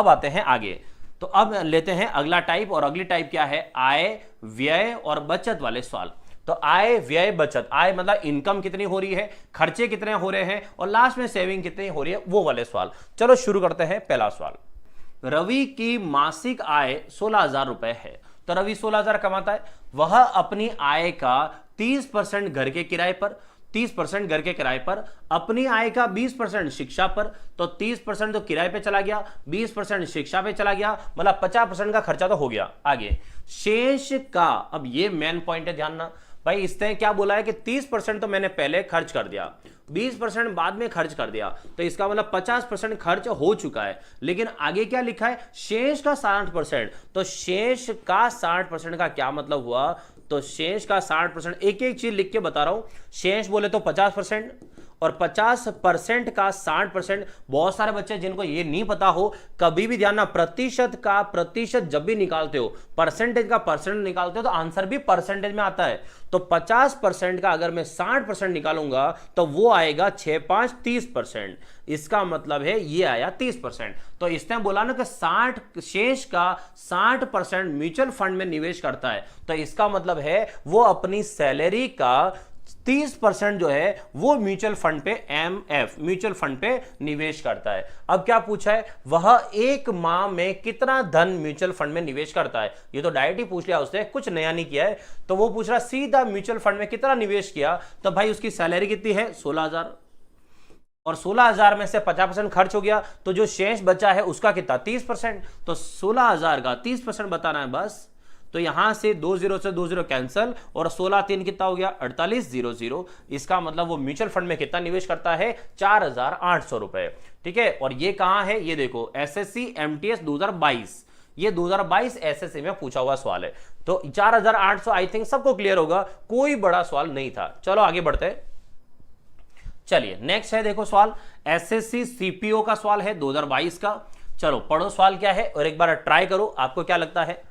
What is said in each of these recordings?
अब आते हैं आगे, तो अब लेते हैं अगला टाइप, और अगली टाइप क्या है, आय व्यय और बचत वाले सवाल। तो आय व्यय बचत, आय मतलब इनकम कितनी हो रही है, खर्चे कितने हो रहे हैं, और लास्ट में सेविंग कितनी हो रही है, वो वाले सवाल। चलो शुरू करते हैं। पहला सवाल, रवि की मासिक आय 16,000 रुपए है। तो रवि 16,000 कमाता है, वह अपनी आय का 30% घर के किराए पर, 30% घर के किराए पर, अपनी आय का 20% शिक्षा पर, तो 30% तो किराए पे चला गया, 20% शिक्षा पे चला गया, मतलब 50% का खर्चा तो हो गया। आगे शेष का, अब ये मेन पॉइंट है, ध्यान ना भाई, इसने क्या बोला है कि 30% तो मैंने पहले खर्च कर दिया, 20% बाद में खर्च कर दिया, तो इसका मतलब 50% खर्च हो चुका है। लेकिन आगे क्या लिखा है, शेष का 60%। तो शेष का 60% का क्या मतलब हुआ, तो शेष का 60%, एक एक चीज लिख के बता रहा हूं। शेष बोले तो 50%, और 50% का 60%। बहुत सारे बच्चे जिनको ये नहीं पता हो, कभी भी ध्यान ना, प्रतिशत का प्रतिशत जब भी निकालते हो, परसेंटेज का परसेंट निकालते हो, तो आंसर भी परसेंटेज में आता है। तो 50% का अगर मैं 60% निकालूंगा तो वो आएगा 6 5 30%। इसका मतलब है ये आया 30%। तो इसने बोला ना कि 60 शेष का 60% म्यूचुअल फंड में निवेश करता है, तो इसका मतलब है वो अपनी सैलरी का 30% जो है वो म्यूचुअल फंड पे, एमएफ म्यूचुअल फंड पे निवेश करता है। अब क्या पूछा है, वह एक माह में कितना धन म्यूचुअल फंड में निवेश करता है। ये तो डायरेक्ट ही पूछ लिया उसने, कुछ नया नहीं किया है। तो वो पूछ रहा सीधा म्यूचुअल फंड में कितना निवेश किया, तो भाई उसकी सैलरी कितनी है 16,000, और 16,000 में से 50% खर्च हो गया, तो जो शेष बचा है उसका कितना 30%। तो 16,000 का 30% बताना है बस। तो यहां से 2 0 से 2 0 कैंसिल, और 16 3 कितना हो गया 4800। इसका मतलब वो म्यूचुअल फंड में कितना निवेश करता है 4,800 रुपए। ठीक है, और ये कहां है, ये देखो एसएससी एमटीएस 2022, ये 2022 एसएससी में पूछा हुआ सवाल है। तो 4,800 आई थिंक सबको क्लियर होगा, कोई बड़ा सवाल नहीं था। चलो आगे बढ़ते हैं। चलिए नेक्स्ट है, देखो सवाल एसएससी सीपीओ का सवाल है 2022 का। चलो पढ़ो सवाल क्या है और एक बार ट्राई करो, आपको क्या लगता है।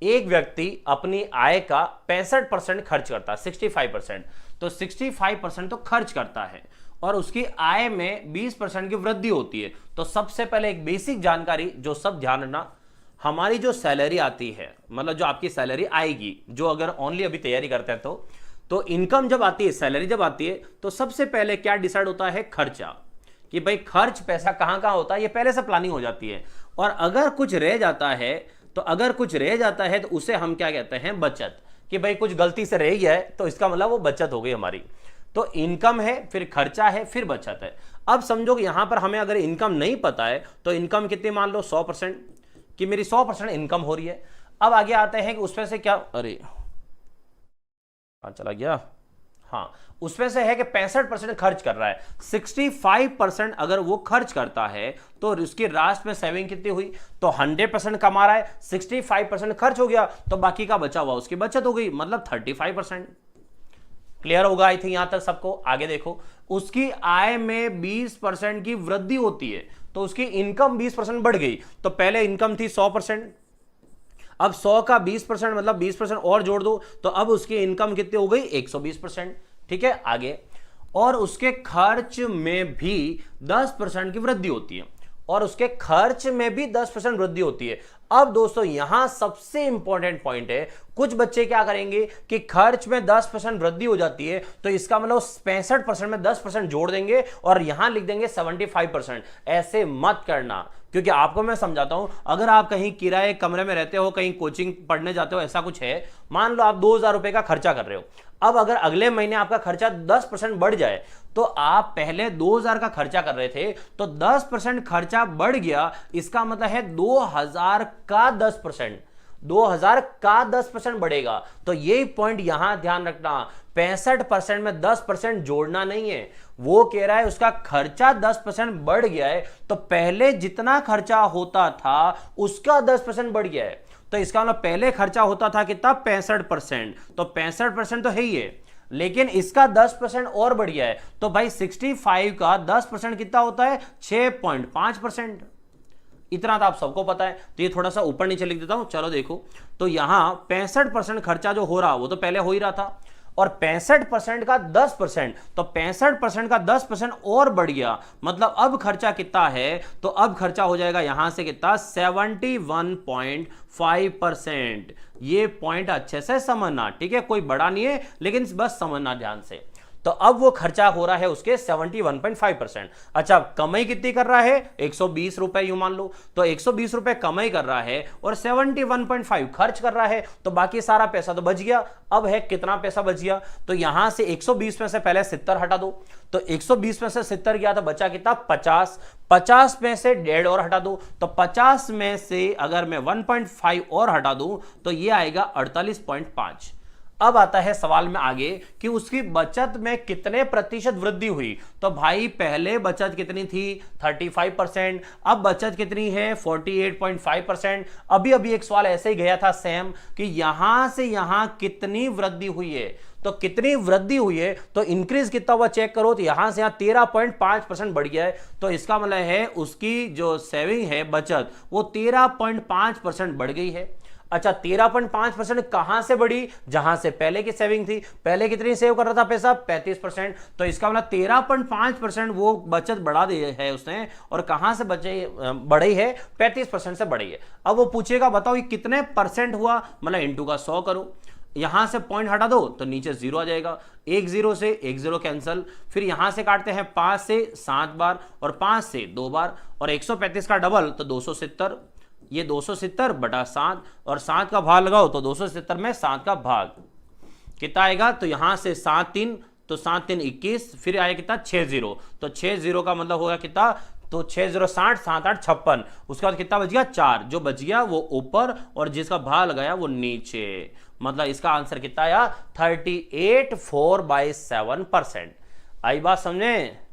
एक व्यक्ति अपनी आय का 65% खर्च करता है, 65%, तो 65% तो खर्च करता है, और उसकी आय में 20% की वृद्धि होती है। तो सबसे पहले एक बेसिक जानकारी जो सब ध्यान रखना, हमारी जो सैलरी आती है, मतलब जो आपकी सैलरी आएगी, जो अगर ओनली अभी तैयारी करते हैं तो इनकम जब आती है, सैलरी जब आती है, तो सबसे पहले क्या डिसाइड होता है, खर्चा, कि भाई खर्च पैसा कहां कहां होता है, ये पहले से प्लानिंग हो जाती है। और अगर कुछ रह जाता है, तो उसे हम क्या कहते हैं, बचत, कि भाई कुछ गलती से रह गया है तो इसका मतलब वो बचत हो गई हमारी। तो इनकम है, फिर खर्चा है, फिर बचत है। अब समझो कि यहां पर हमें अगर इनकम नहीं पता है, तो इनकम कितनी मान लो 100%, कि मेरी 100% इनकम हो रही है। अब आगे आते हैं कि उसमें से क्या, अरे चला गया, हाँ, उसमें से है कि 65% खर्च कर रहा है। 65% अगर वो खर्च करता है तो उसकी राष्ट्र में सेविंग कितनी हुई, तो 100% कमा रहा है, 65% खर्च हो गया, तो बाकी का बचा हुआ उसकी बचत हो गई, मतलब 35%। क्लियर होगा आई थिंक यहां तक सबको। आगे देखो, उसकी आय में 20% की वृद्धि होती है, तो उसकी इनकम 20% बढ़ गई। तो पहले इनकम थी 100%, अब 100 का 20% मतलब 20% और जोड़ दो, तो अब उसकी इनकम कितनी हो गई 120%। ठीक है, आगे, और उसके खर्च में भी 10% की वृद्धि होती है, और उसके खर्च में भी 10% वृद्धि होती है। अब दोस्तों यहां सबसे इंपॉर्टेंट पॉइंट है, कुछ बच्चे क्या करेंगे कि खर्च में 10% वृद्धि हो जाती है, तो इसका मतलब 65% में 10% जोड़ देंगे और यहां लिख देंगे 75%। ऐसे मत करना, क्योंकि आपको मैं समझाता हूं, अगर आप कहीं किराए कमरे में रहते हो, कहीं कोचिंग पढ़ने जाते हो, ऐसा कुछ है, मान लो आप 2,000 रुपए का खर्चा कर रहे हो। अब अगर अगले महीने आपका खर्चा 10% बढ़ जाए, तो आप पहले 2,000 का खर्चा कर रहे थे, तो 10% खर्चा बढ़ गया, इसका मतलब है 2,000 का 10%, 2,000 का 10% बढ़ेगा। तो ये पॉइंट यहां ध्यान रखना, 65% में 10% जोड़ना नहीं है। वो कह रहा है उसका खर्चा 10% बढ़ गया है, तो पहले जितना खर्चा होता था उसका 10% बढ़ गया है। तो इसका मतलब पहले खर्चा होता था कितना 65%, तो 65% तो है ही है, लेकिन इसका 10% और बढ़ गया है। तो भाई 65 का 10% कितना होता है 6.5%। इतना तो आप सबको पता है, तो ये थोड़ा सा ऊपर नीचे लिख देता हूं। चलो देखो, तो यहां 65% खर्चा जो हो रहा वो तो पहले हो ही रहा था, और 65% का 10%, तो 65% का 10% और बढ़ गया, मतलब अब खर्चा कितना है, तो अब खर्चा हो जाएगा यहां से कितना 71.5%। ये पॉइंट अच्छे से समझना, ठीक है, कोई बड़ा नहीं है लेकिन बस समझना ध्यान से। तो अब वो खर्चा हो रहा है उसके 71.5%। अच्छा, कमाई कितनी कर रहा है 120 रुपए, यूं मान लो, तो 120 रुपए कमाई कर रहा है और 71.5 खर्च कर रहा है, तो बाकी सारा पैसा तो बच गया। अब है कितना पैसा बच गया, तो यहां से 120 में से पहले 70 हटा दो, तो 120 में से 70 गया तो बचा कितना 50, 50 में से 1.5 और हटा दो, तो 50 में से अगर मैं 1.5 और हटा दूं तो ये आएगा 48.5। अब आता है सवाल में आगे कि उसकी बचत में कितने प्रतिशत वृद्धि हुई। तो भाई पहले बचत कितनी थी 35%, अब बचत कितनी है 48.5%। अभी अभी एक सवाल ऐसे ही गया था सेम कि यहां से यहां कितनी वृद्धि हुई है, तो कितनी वृद्धि हुई है, तो इंक्रीज कितना हुआ चेक करो, तो यहां से यहां 13.5% बढ़ गया है, तो इसका मतलब है उसकी जो सेविंग है बचत वो 13.5% बढ़ गई है। अच्छा, 13.5% कहां से बढ़ी, जहां से पहले की सेविंग थी, पहले कितनी सेव कर रहा था पैसा 35%, तो इसका मतलब 13.5% वो बचत बढ़ा दी है उसने, और कहां से बढ़ी है 35% से बढ़ी है। अब वो पूछेगा बताओ ये कितने परसेंट हुआ, मतलब इंटू का 100 करो, यहां से पॉइंट हटा दो तो नीचे 0 आ जाएगा, 1 0 से 1 0 कैंसिल, फिर यहां से काटते हैं 5 से 7 बार और 5 से 2 बार, और 135 का डबल तो 270, ये 270 बटा 7, और 7 का भाग लगाओ तो 270 में 7 का भाग कितना आएगा, तो यहां से 7 3, तो 7 3 21, फिर आएगा कितना 6 0, तो 6 0 का मतलब होगा कितना, तो 6 0 60, 7 8 56, उसके बाद कितना बच गया 4, जो बच गया वो ऊपर और जिसका भाग लगाया वो नीचे, मतलब इसका आंसर कितना आया 38.4/7%। आई बात समझे।